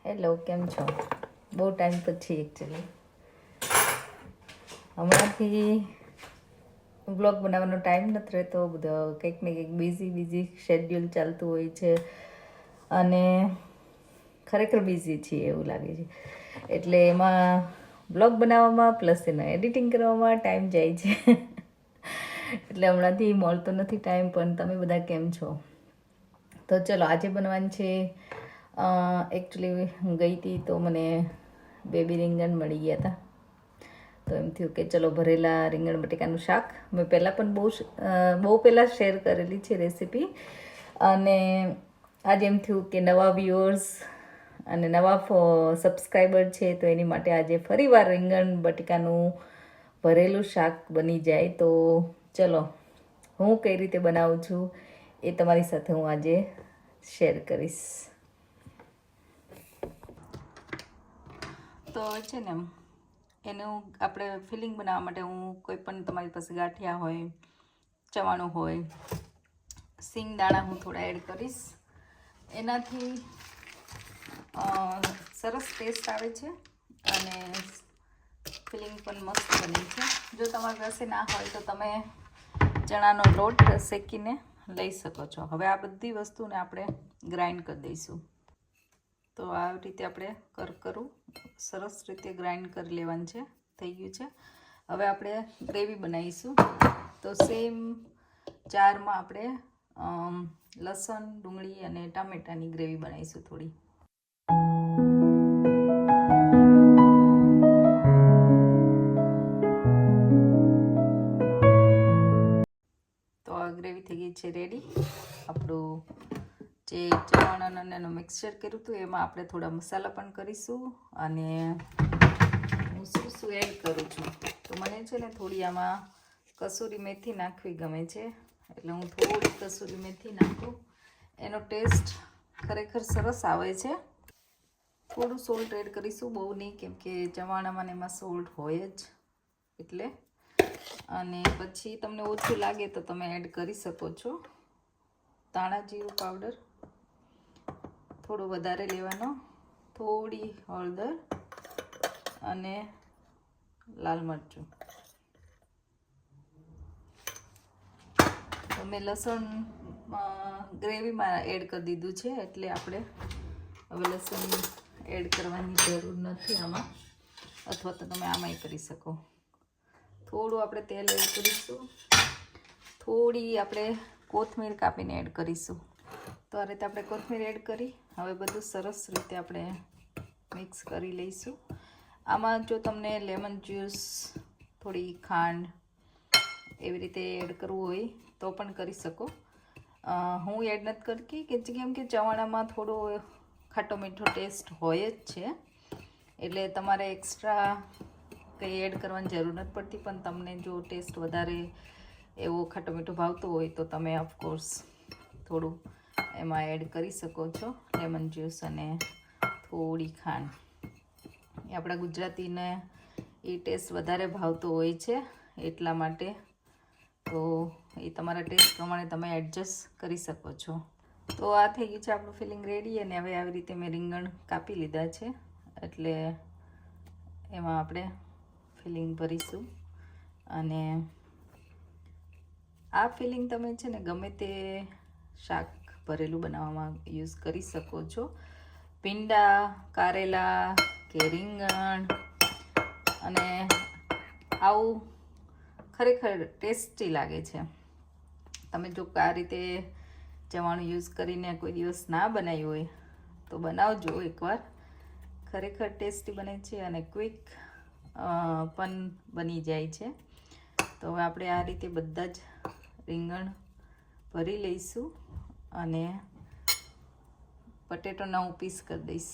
Hello, કેમ છો? બહુ ટાઈમ પછી એકચ્યુઅલી હમણાંથી બ્લોગ બનાવવાનો ટાઈમ નથી રહેતો. બધો કંઈક ને કંઈક બિઝી શેડ્યુલ ચાલતું હોય છે અને ખરેખર બિઝી છીએ એવું લાગે છે. એટલે એમાં બ્લોગ બનાવવામાં પ્લસ એના એડિટિંગ કરવામાં ટાઈમ જાય છે. એટલે હમણાંથી મળતો નથી ટાઈમ. પણ તમે બધા કેમ છો? તો ચલો, આજે બનવાનું છે. એકચ્યુઅલી હું ગઈ હતી તો મને બેબી રીંગણ મળી ગયા હતા. તો એમ થયું કે ચલો ભરેલા રીંગણ બટેકાનું શાક. મેં પહેલાં પણ બહુ પહેલાં શેર કરેલી છે રેસીપી. અને આજે એમ થયું કે નવા વ્યુઅર્સ અને નવા સબસ્ક્રાઈબર છે, તો એની માટે આજે ફરીવાર રીંગણ બટેકાનું ભરેલું શાક બની જાય. તો ચલો, હું કઈ રીતે બનાવું છું એ તમારી સાથે હું આજે શેર કરીશ. તો છે ને, એનું આપણે ફિલિંગ બનાવવા માટે હું કોઈ પણ તમારી પાસે ગાંઠિયા હોય, ચવાણું હોય, સિંગદાણા હું થોડા એડ કરીશ. એનાથી સરસ ટેસ્ટ આવે છે અને ફિલિંગ પણ મસ્ત બને છે. જો તમારી પાસે ના હોય તો તમે ચણાનો લોટ શેકીને લઈ શકો છો. હવે આ બધી વસ્તુને આપણે ગ્રાઇન્ડ કરી દઈશું. તો આ રીતે આપણે કરું સરસ રીતે ગ્રાઇન્ડ કરી લેવાનું છે. થઈ ગયું છે. હવે આપણે ગ્રેવી બનાવીશું. તો સેમ જારમાં આપણે લસણ, ડુંગળી અને ટામેટાની ગ્રેવી બનાવીશું થોડી. તો આ ગ્રેવી થઈ ગઈ છે રેડી. આપણું જે ચવાણ અને એનું મિક્સચર કર્યું હતું એમાં આપણે થોડા મસાલા પણ કરીશું. અને હું શું એડ કરું છું, તો મને છે ને થોડી આમાં કસૂરી મેથી નાખવી ગમે છે. એટલે હું થોડી કસૂરી મેથી નાખું. એનો ટેસ્ટ ખરેખર સરસ આવે છે. થોડું સોલ્ટ એડ કરીશું, બહુ નહીં, કેમ કે ચવાણામાં એમાં સોલ્ટ હોય જ એટલે. અને પછી તમને ઓછું લાગે તો તમે એડ કરી શકો છો. ધાણા જીરું પાવડર થોડો વધારે લેવાનો, થોડી હળદર અને લાલ મરચું. તો મેં લસણ ગ્રેવીમાં એડ કરી દીધું છે, એટલે આપણે હવે લસણ એડ કરવાની જરૂર નથી આમાં. અથવા તો તમે આમાંય કરી શકો. થોડું આપણે તેલ એડ કરીશું. થોડી આપણે કોથમીર કાપીને એડ કરીશું. તો આ રીતે આપણે કોથમીર એડ કરી હવે બધું સરસ રીતે આપણે મિક્સ કરી લઈશું. આમાં જો તમને લેમન જ્યુસ, થોડી ખાંડ એવી રીતે એડ કરવું હોય તો પણ કરી શકો. હું એડ નથી કરતી કેમ કે ચવાણામાં થોડો ખાટો મીઠો ટેસ્ટ હોય જ છે. એટલે તમારે એક્સ્ટ્રા કંઈ એડ કરવાની જરૂર નથી પડતી. પણ તમને જો ટેસ્ટ વધારે એવો ખાટો મીઠો ભાવતો હોય તો તમે ઓફકોર્સ થોડું એમાં એડ કરી શકો છો, લેમન જ્યુસ અને થોડી ખાંડ. એ આપણા ગુજરાતીને એ ટેસ્ટ વધારે ભાવતો હોય છે એટલા માટે. તો એ તમારા ટેસ્ટ પ્રમાણે તમે એડજસ્ટ કરી શકો છો. તો આ થઈ ગયું છે આપણું ફિલિંગ રેડી. અને હવે આવી રીતે મેં રીંગણ કાપી લીધા છે, એટલે એમાં આપણે ફિલિંગ ભરીશું. અને આ ફિલિંગ તમે છે ને ગમે તે શાક ભરેલું બનાવવામાં યુઝ કરી શકો છો. ભીંડા, કારેલા કે રીંગણ. અને આવું ખરેખર ટેસ્ટી લાગે છે. તમે જો આ રીતે ચવાણું યુઝ કરીને કોઈ દિવસ ના બનાવ્યું હોય તો બનાવજો એકવાર. ખરેખર ટેસ્ટી બને છે અને ક્વિક પણ બની જાય છે. તો હવે આપણે આ રીતે બધા જ રીંગણ ભરી લઈશું અને બટેટાના હું પીસ કરી દઈશ.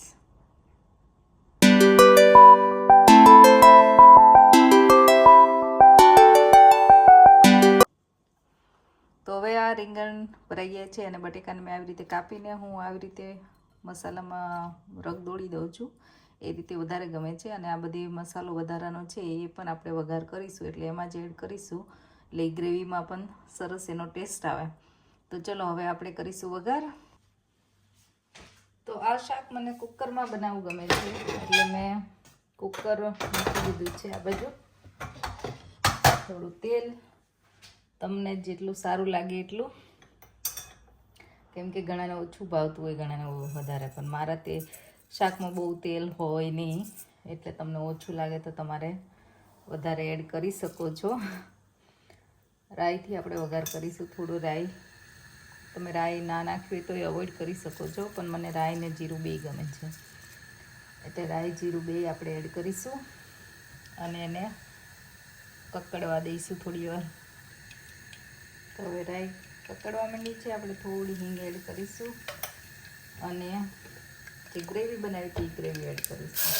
તો હવે આ રીંગણ ભરાઈ ગયા છે અને બટેકાને મેં આવી રીતે કાપીને હું આવી રીતે મસાલામાં રગદોળી દઉં છું. એ રીતે વધારે ગમે છે. અને આ બધી મસાલો વધારાનો છે એ પણ આપણે વઘાર કરીશું, એટલે એમાં જ એડ કરીશું. એટલે ગ્રેવીમાં પણ સરસ એનો ટેસ્ટ આવે. તો ચલો હવે આપણે કરીશું વઘાર. તો આ શાક મને કુકરમાં બનાવવું ગમે છે એટલે મેં કુકર મૂકી દીધું છે. આ બાજુ થોડું તેલ, તમને જેટલું સારું લાગે એટલું, કેમ કે ઘણાને ઓછું ભાવતું હોય, ઘણાને વધારે, પણ મારા તે શાકમાં બહુ તેલ હોય નહીં એટલે તમને ઓછું લાગે તો તમારે વધારે એડ કરી શકો છો. રાઈથી આપણે વઘાર કરીશું. થોડું રાઈ, તમે રાઈ ના નાખવી તો એ અવોઈડ કરી શકો છો, પણ મને રાઈ ને જીરું બે ગમે છે એટલે રાઈ જીરું બે આપણે એડ કરીશું અને એને કકડવા દઈશું થોડી વાર. તો હવે રાઈ કકડવા માંડી છે, આપણે થોડી હિંગ એડ કરીશું અને જે ગ્રેવી બનાવી હતી એ ગ્રેવી એડ કરીશું.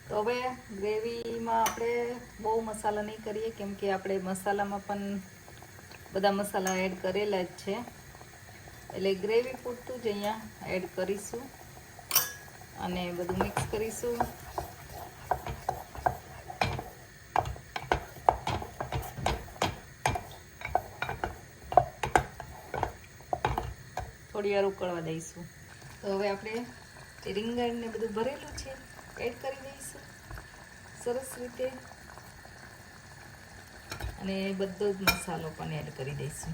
તો હવે ગ્રેવીમાં આપણે બહુ મસાલા નહીં કરીએ, કેમ કે આપણે મસાલામાં પણ બધા મસાલા એડ કરેલા જ છે, એટલે ગ્રેવી પૂરતું જ અહીંયા એડ કરીશું અને બધું મિક્સ કરીશું. થોડી વાર ઉકળવા દઈશું. તો હવે આપણે રીંગણ ને બધું ભરેલું છે એડ કરી દઈશું સરસ રીતે અને બધો જ મસાલો પણ એડ કરી દઈશું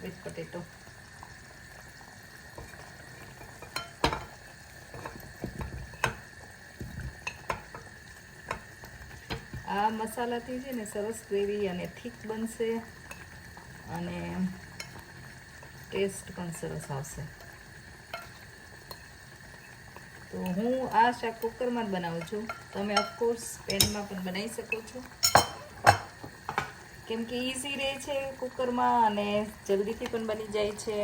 વિથ પટેટો. આ મસાલાથી છે ને સરસ ગ્રેવી અને થીક બનશે અને ટેસ્ટ પણ સરસ આવશે. તો હું આ શાક કુકરમાં જ બનાવું છું. તમે ઓફકોર્સ પેનમાં પણ બનાવી શકો છો, કેમ કે ઇઝી રહે છે કુકરમાં અને જલ્દીથી પણ બની જાય છે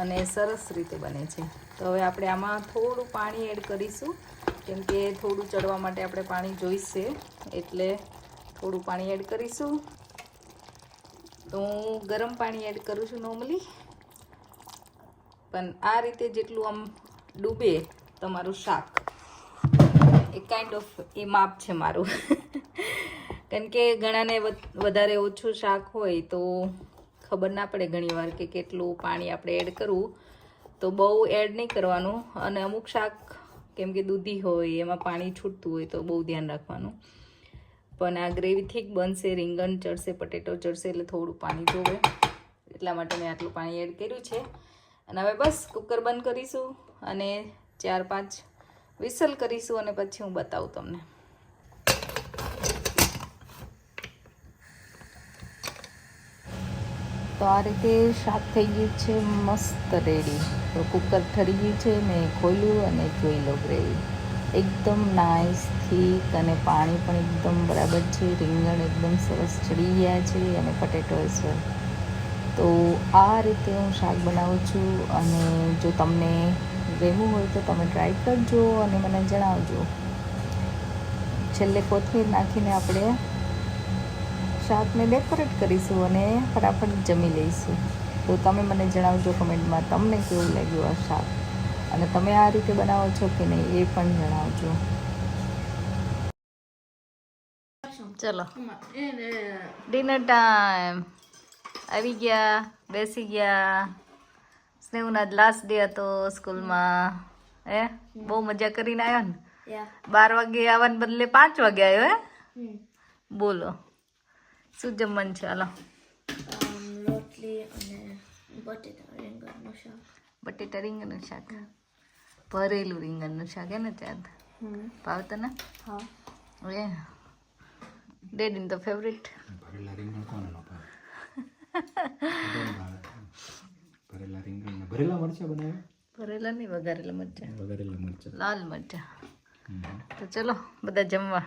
અને સરસ રીતે બને છે. તો હવે આપણે આમાં થોડું પાણી એડ કરીશું, કેમ કે થોડું ચડવા માટે આપણે પાણી જોઈશે એટલે થોડું પાણી એડ કરીશું. તો હું ગરમ પાણી એડ કરું છું નોર્મલી, પણ આ રીતે જેટલું આમ ડૂબે તમારું શાક, એ કાઇન્ડ ઓફ એ માપ છે મારું. કારણ કે ઘણાને વધારે ઓછું શાક હોય તો ખબર ના પડે ઘણીવાર કે કેટલું પાણી આપણે એડ કરવું, તો બહુ એડ નહીં કરવાનું. અને અમુક શાક કેમ કે દૂધી હોય એમાં પાણી છૂટતું હોય તો બહુ ધ્યાન રાખવાનું. પણ આ ગ્રેવી થીક બનશે, રીંગણ ચડશે, પટેટો ચડશે એટલે થોડું પાણી જોવે, એટલા માટે મેં આટલું પાણી એડ કર્યું છે. અને હવે બસ કુકર બંધ કરીશું અને 4-5 વિસલ કરીશું અને પછી હું બતાવું તમને. તો આ રીતે શાક થઈ ગયું છે મસ્ત રેડી. તો કુકર ઠરી ગયું છે, મેં ખોલ્યું અને જોઈ લો ગ્રેવી એકદમ નાઇસ થીક અને પાણી પણ એકદમ બરાબર છે. રીંગણ એકદમ સરસ ચડી ગયા છે અને પટેટો એસ વેલ. તો આ રીતે હું શાક બનાવું છું અને જો તમને ગમ્યું હોય તો તમે ટ્રાય કરજો અને મને જણાવજો. છેલ્લે કોથમીર નાખીને આપણે શાકને ડેકોરેટ કરીશું અને ફટાફટ જમી લઈશું. તો તમે મને જણાવજો કમેન્ટમાં તમને કેવું લાગ્યું આ શાક અને તમે આ રીતે બનાવો છો કે નહીં એ પણ જણાવજો. ચલો ડિનર ટાઈમ આવી ગયા, બેસી ગયા. સ્નેહુના લાસ્ટ ડે હતો સ્કૂલમાં. બહુ મજા કરીને આવ્યો ને? 12 વાગે આવવાને બદલે 5 વાગે આવ્યો. બોલો શું જમવાનું છે? હાલો. રોટલી અને બટેટા રીંગણનું શાક. ભરેલું રીંગણનું શાક હે ને? ચાંદ ભાવ તને? હા. એ ડેડીને તો ફેવરેટ. ભરેલા રીંગણ કોને ન ભાવે? ભરેલા રીંગણ ને ભરેલા મરચાં બનાવ્યા? ભરેલા નહીં, વઘારેલા મરચાં. વઘારેલા મરચાં, લાલ મરચાં. તો ચલો બધા જમવા.